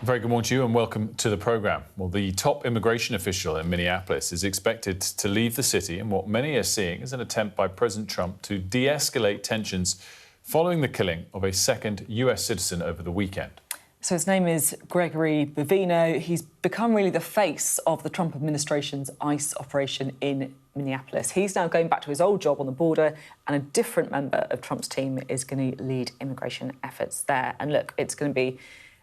Very good morning to you and welcome to the programme. Well, the top immigration official in Minneapolis is expected to leave the city in what many are seeing as an attempt by President Trump to de-escalate tensions following the killing of a second US citizen over the weekend. So his name is Gregory Bovino. He's become really the face of the Trump administration's ICE operation in Minneapolis. He's now going back to his old job on the border, and a different member of Trump's team is going to lead immigration efforts there. And look, it's going to be,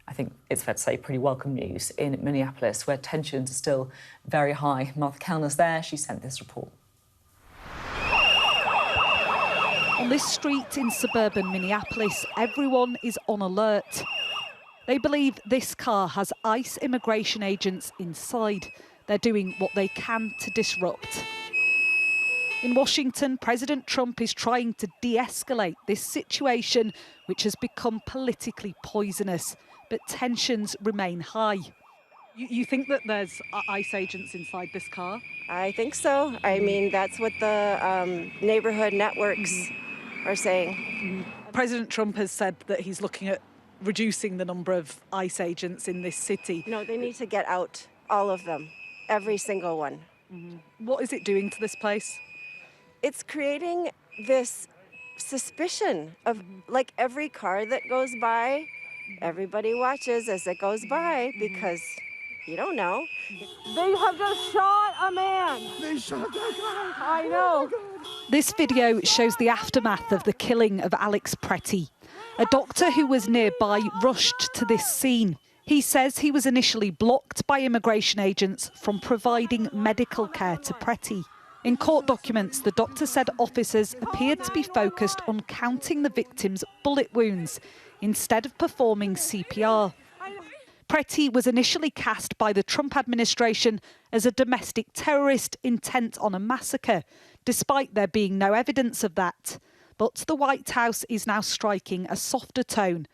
I think it's fair to say, pretty welcome news in Minneapolis, where tensions are still very high. Martha Kellner's there. She sent this report. On this street in suburban Minneapolis, everyone is on alert. They believe this car has ICE immigration agents inside. They're doing what they can to disrupt. In Washington, President Trump is trying to de-escalate this situation, which has become politically poisonous. But tensions remain high. You think that there's ICE agents inside this car? I think so. I mean, that's what the neighborhood networks are saying. President Trump has said that he's looking at reducing the number of ICE agents in this city. No, they need to get out, all of them, every single one. What is it doing to this place? It's creating this suspicion of, like, every car that goes by, everybody watches as it goes by because you don't know. They have just shot a man. They shot that guy. I know. This video shows the aftermath of the killing of Alex Pretty. A doctor who was nearby rushed to this scene. He says he was initially blocked by immigration agents from providing medical care to Pretty. In court documents, the doctor said officers appeared to be focused on counting the victim's bullet wounds instead of performing CPR. Pretty was initially cast by the Trump administration as a domestic terrorist intent on a massacre, despite there being no evidence of that. But the White House is now striking a softer tone.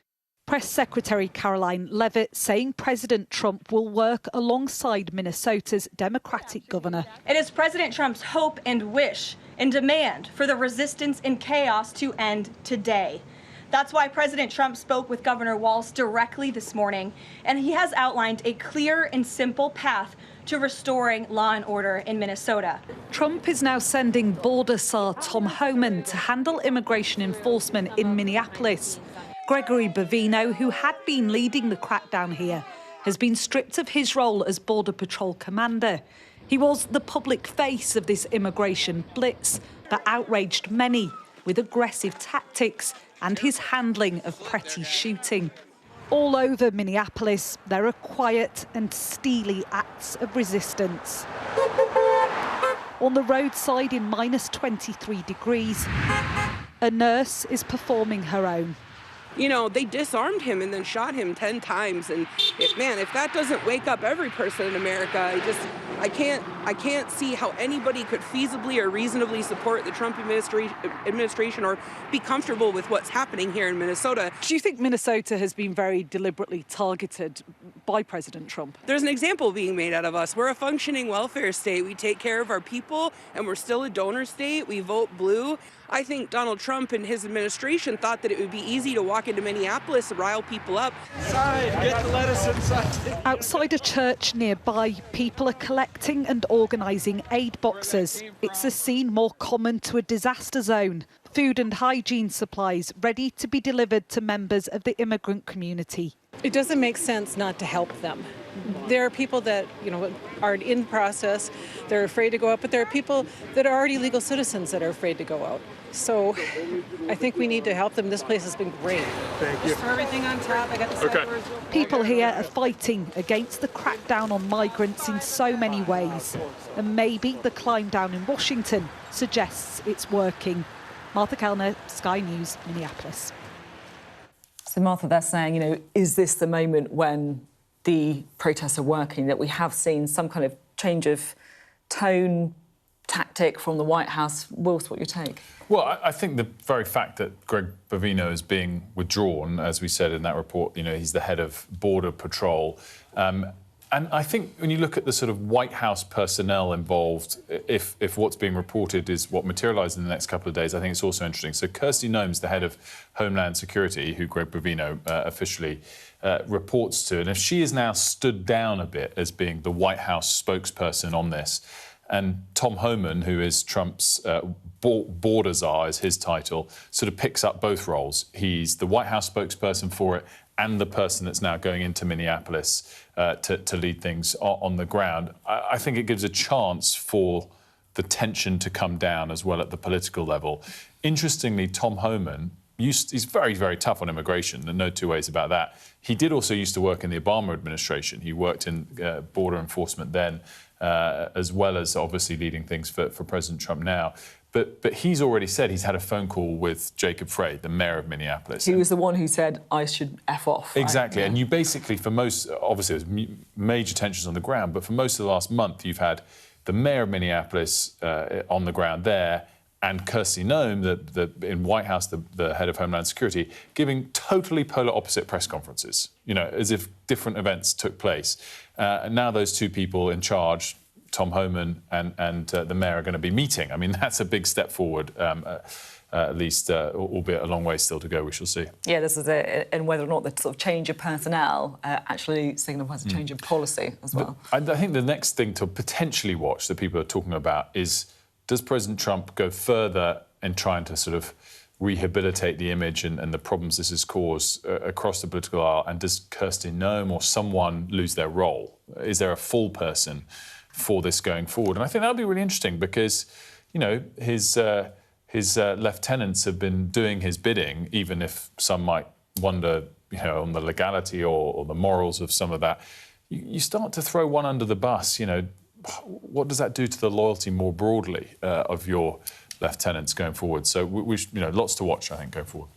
Press Secretary Caroline Leavitt saying President Trump will work alongside Minnesota's Democratic governor. It is President Trump's hope and wish and demand for the resistance and chaos to end today. That's why President Trump spoke with Governor Walz directly this morning, and he has outlined a clear and simple path to restoring law and order in Minnesota. Trump is now sending border czar Tom Homan to handle immigration enforcement in Minneapolis. Gregory Bovino, who had been leading the crackdown here, has been stripped of his role as Border Patrol commander. He was the public face of this immigration blitz that outraged many with aggressive tactics and his handling of Pretty's shooting. All over Minneapolis, there are quiet and steely acts of resistance. On the roadside in -23 degrees, a nurse is performing her own. You know, they disarmed him and then shot him 10 times. And man, if that doesn't wake up every person in America, I can't see how anybody could feasibly or reasonably support the Trump administration or be comfortable with what's happening here in Minnesota. Do you think Minnesota has been very deliberately targeted by President Trump? There's an example being made out of us. We're a functioning welfare state. We take care of our people, and we're still a donor state. We vote blue. I think Donald Trump and his administration thought that it would be easy to walk into Minneapolis and rile people up. Inside, get the lettuce inside. Outside a church nearby, people are collecting and organising aid boxes. It's a scene more common to a disaster zone. Food and hygiene supplies ready to be delivered to members of the immigrant community. It doesn't make sense not to help them. There are people that, are in process, they're afraid to go out, but there are people that are already legal citizens that are afraid to go out. So I think we need to help them. This place has been great. Thank you. Just throw everything on top. I got the Okay. People here are fighting against the crackdown on migrants in so many ways. And maybe the climb down in Washington suggests it's working. Martha Kellner, Sky News, Minneapolis. So, Martha, they're saying, is this the moment when the protests are working, that we have seen some kind of change of tone, tactic from the White House? Wills, what your take? Well, I think the very fact that Greg Bovino is being withdrawn, as we said in that report, he's the head of Border Patrol, And I think when you look at the sort of White House personnel involved, if what's being reported is what materialises in the next couple of days, I think it's also interesting. So Kirsty Noem's the head of Homeland Security, who Greg Bovino officially reports to. And if she is now stood down a bit as being the White House spokesperson on this, and Tom Homan, who is Trump's border czar, is his title, sort of picks up both roles. He's the White House spokesperson for it and the person that's now going into Minneapolis to lead things on the ground. I think it gives a chance for the tension to come down as well at the political level. Interestingly, Tom Homan, he's very, very tough on immigration, and no two ways about that. He did also used to work in the Obama administration. He worked in border enforcement then, as well as obviously leading things for President Trump now. But he's already said he's had a phone call with Jacob Frey, the mayor of Minneapolis. He was the one who said, I should F off. Right? Exactly. Yeah. And you basically, for most, obviously there's major tensions on the ground, but for most of the last month, you've had the mayor of Minneapolis on the ground there, and Kirsty Noem, in White House, the head of Homeland Security, giving totally polar opposite press conferences, you know, as if different events took place. And now those two people in charge, Tom Homan and the mayor, are going to be meeting. I mean, that's a big step forward, at least, albeit a long way still to go, we shall see. Yeah, this is it, and whether or not the sort of change of personnel actually signifies a change of policy as well. I think the next thing to potentially watch that people are talking about is, does President Trump go further in trying to sort of rehabilitate the image and the problems this has caused across the political aisle, and does Kirsty Noem or someone lose their role? Is there a full person for this going forward? And I think that'll be really interesting because, you know, his lieutenants have been doing his bidding, even if some might wonder, you know, on the legality or the morals of some of that. You start to throw one under the bus, you know, what does that do to the loyalty more broadly of your lieutenants going forward? So we you know, lots to watch, I think, going forward.